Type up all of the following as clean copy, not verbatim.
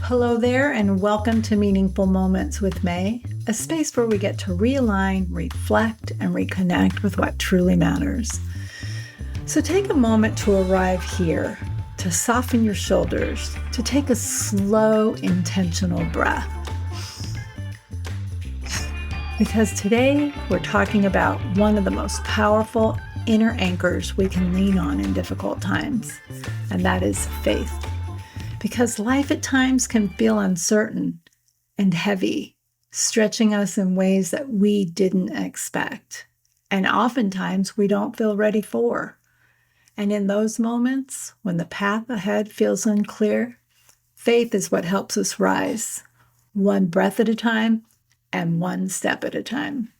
Hello there, and welcome to Meaningful Moments with May, a space where we get to realign, reflect, and reconnect with what truly matters. So take a moment to arrive here, to soften your shoulders, to take a slow, intentional breath. Because today we're talking about one of the most powerful inner anchors we can lean on in difficult times, and that is faith. Because life at times can feel uncertain and heavy, stretching us in ways that we didn't expect, and oftentimes we don't feel ready for. And in those moments, when the path ahead feels unclear, faith is what helps us rise, one breath at a time and one step at a time.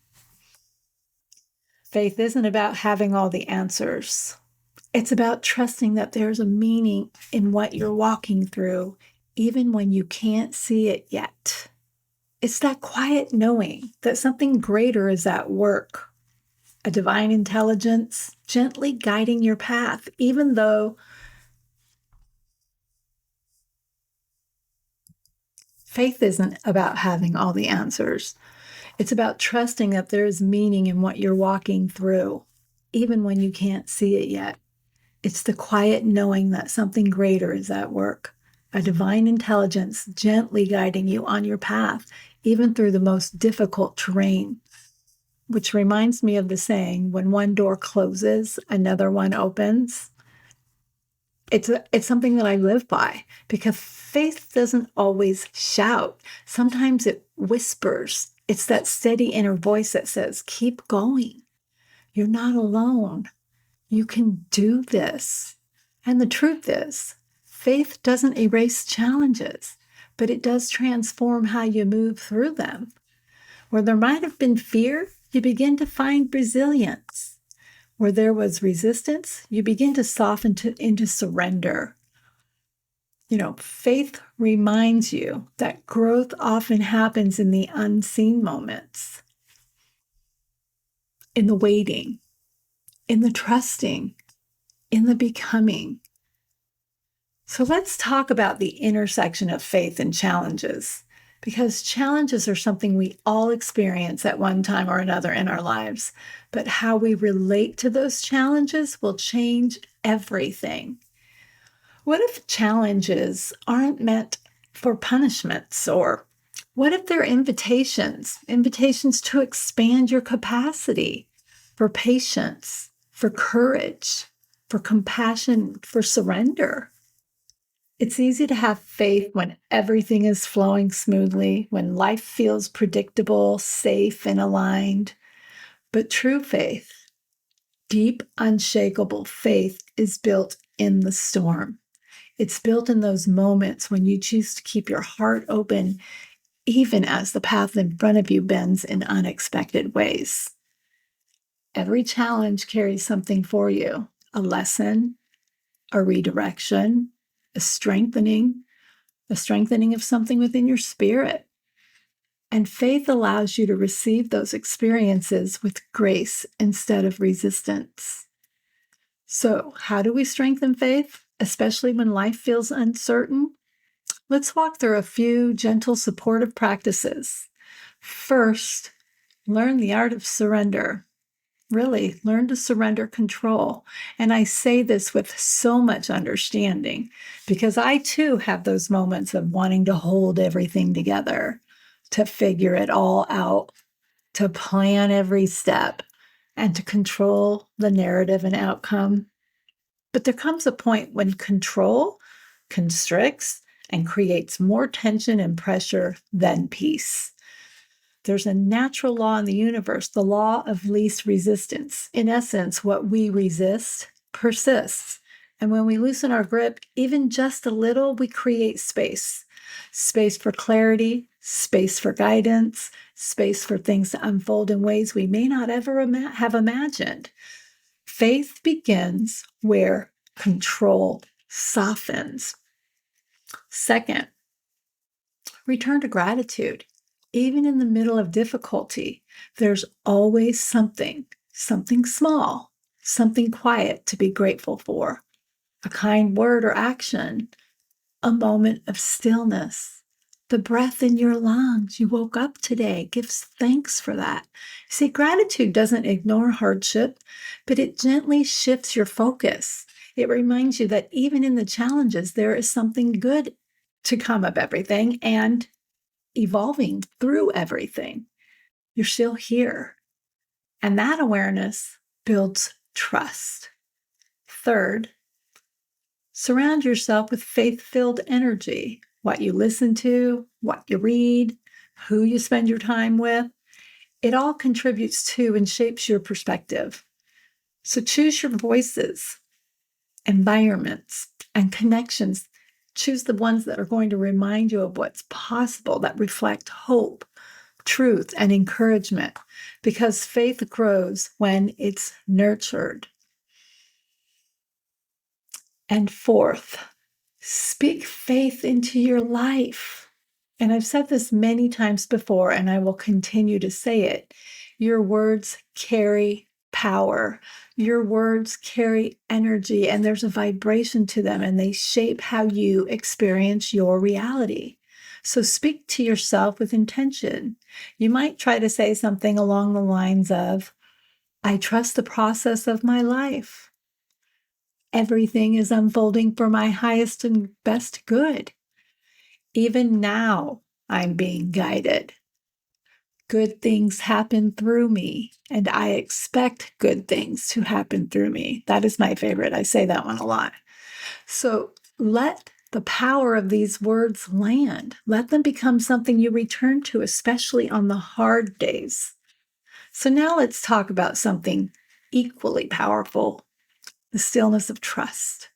Faith isn't about having all the answers. It's about trusting that there's a meaning in what you're walking through, even when you can't see it yet. It's that quiet knowing that something greater is at work, a divine intelligence gently guiding your path, even though faith isn't about having all the answers. It's about trusting that there is meaning in what you're walking through, even when you can't see it yet. It's the quiet knowing that something greater is at work, a divine intelligence gently guiding you on your path, even through the most difficult terrain. Which reminds me of the saying, when one door closes, another one opens. It's something that I live by, because faith doesn't always shout. Sometimes it whispers. It's that steady inner voice that says, keep going. You're not alone. You can do this. And the truth is, faith doesn't erase challenges, but it does transform how you move through them. Where there might have been fear, you begin to find resilience. Where there was resistance, you begin to soften into surrender. Faith reminds you that growth often happens in the unseen moments, in the waiting, in the trusting, in the becoming. So let's talk about the intersection of faith and challenges, because challenges are something we all experience at one time or another in our lives, but how we relate to those challenges will change everything. What if challenges aren't meant for punishments? Or what if they're invitations to expand your capacity for patience, for courage, for compassion, for surrender? It's easy to have faith when everything is flowing smoothly, when life feels predictable, safe, and aligned. But true faith, deep, unshakable faith, is built in the storm. It's built in those moments when you choose to keep your heart open, even as the path in front of you bends in unexpected ways. Every challenge carries something for you, a lesson, a redirection, a strengthening of something within your spirit. And faith allows you to receive those experiences with grace instead of resistance. So, how do we strengthen faith, especially when life feels uncertain? Let's walk through a few gentle, supportive practices. First, learn the art of surrender. Really, learn to surrender control. And I say this with so much understanding, because I too have those moments of wanting to hold everything together, to figure it all out, to plan every step, and to control the narrative and outcome. But there comes a point when control constricts and creates more tension and pressure than peace. There's a natural law in the universe, the law of least resistance. In essence, what we resist persists. And when we loosen our grip, even just a little, we create space. Space for clarity, space for guidance, space for things to unfold in ways we may not ever have imagined. Faith begins where control softens. Second, return to gratitude. Even in the middle of difficulty, there's always something small, something quiet to be grateful for. A kind word or action, a moment of stillness. The breath in your lungs. You woke up today. Give thanks for that. See, gratitude doesn't ignore hardship, but it gently shifts your focus. It reminds you that even in the challenges, there is something good to come of everything and evolving through everything. You're still here. And that awareness builds trust. Third, surround yourself with faith-filled energy. What you listen to, what you read, who you spend your time with, it all contributes to and shapes your perspective. So choose your voices, environments, and connections. Choose the ones that are going to remind you of what's possible, that reflect hope, truth, and encouragement, because faith grows when it's nurtured. And fourth, speak faith into your life. And I've said this many times before, and I will continue to say it. Your words carry power. Your words carry energy, and there's a vibration to them, and they shape how you experience your reality. So speak to yourself with intention. You might try to say something along the lines of, I trust the process of my life. Everything is unfolding for my highest and best good. Even now, I'm being guided. Good things happen through me, and I expect good things to happen through me. That is my favorite. I say that one a lot. So let the power of these words land. Let them become something you return to, especially on the hard days. So now let's talk about something equally powerful, the stillness of trust.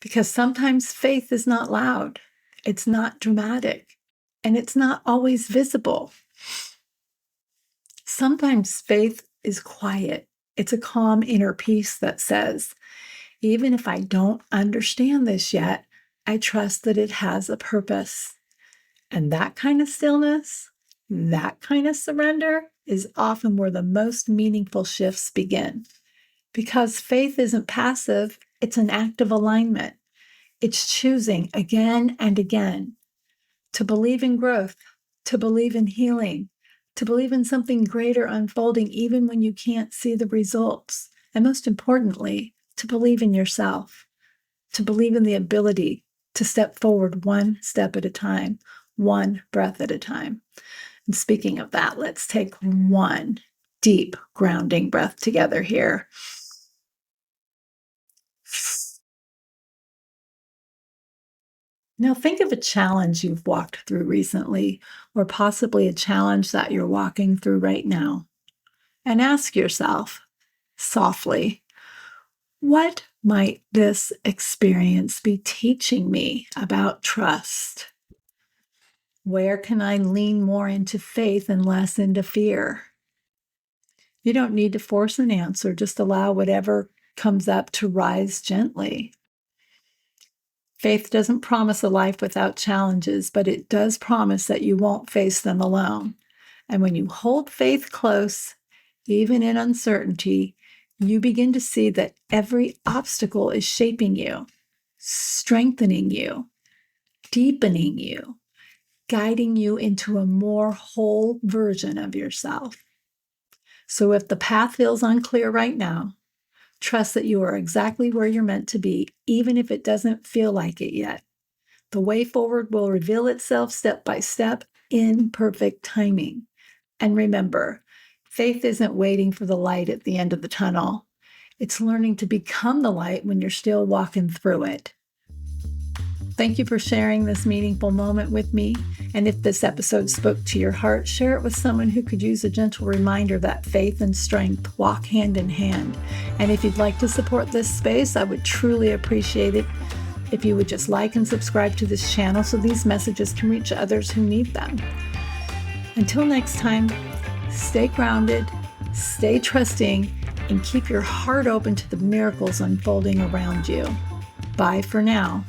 Because sometimes faith is not loud, it's not dramatic, and it's not always visible. Sometimes faith is quiet. It's a calm inner peace that says, even if I don't understand this yet, I trust that it has a purpose. And that kind of stillness, that kind of surrender is often where the most meaningful shifts begin. Because faith isn't passive, it's an active alignment. It's choosing again and again to believe in growth, to believe in healing, to believe in something greater unfolding even when you can't see the results. And most importantly, to believe in yourself, to believe in the ability to step forward one step at a time, one breath at a time. And speaking of that, let's take one deep grounding breath together here. Now, think of a challenge you've walked through recently, or possibly a challenge that you're walking through right now. And ask yourself softly, what might this experience be teaching me about trust? Where can I lean more into faith and less into fear? You don't need to force an answer, just allow whatever comes up to rise gently. Faith doesn't promise a life without challenges, but it does promise that you won't face them alone. And when you hold faith close, even in uncertainty, you begin to see that every obstacle is shaping you, strengthening you, deepening you, guiding you into a more whole version of yourself. So if the path feels unclear right now, trust that you are exactly where you're meant to be, even if it doesn't feel like it yet. The way forward will reveal itself step by step in perfect timing. And remember, faith isn't waiting for the light at the end of the tunnel. It's learning to become the light when you're still walking through it. Thank you for sharing this meaningful moment with me. And if this episode spoke to your heart, share it with someone who could use a gentle reminder that faith and strength walk hand in hand. And if you'd like to support this space, I would truly appreciate it if you would just like and subscribe to this channel so these messages can reach others who need them. Until next time, stay grounded, stay trusting, and keep your heart open to the miracles unfolding around you. Bye for now.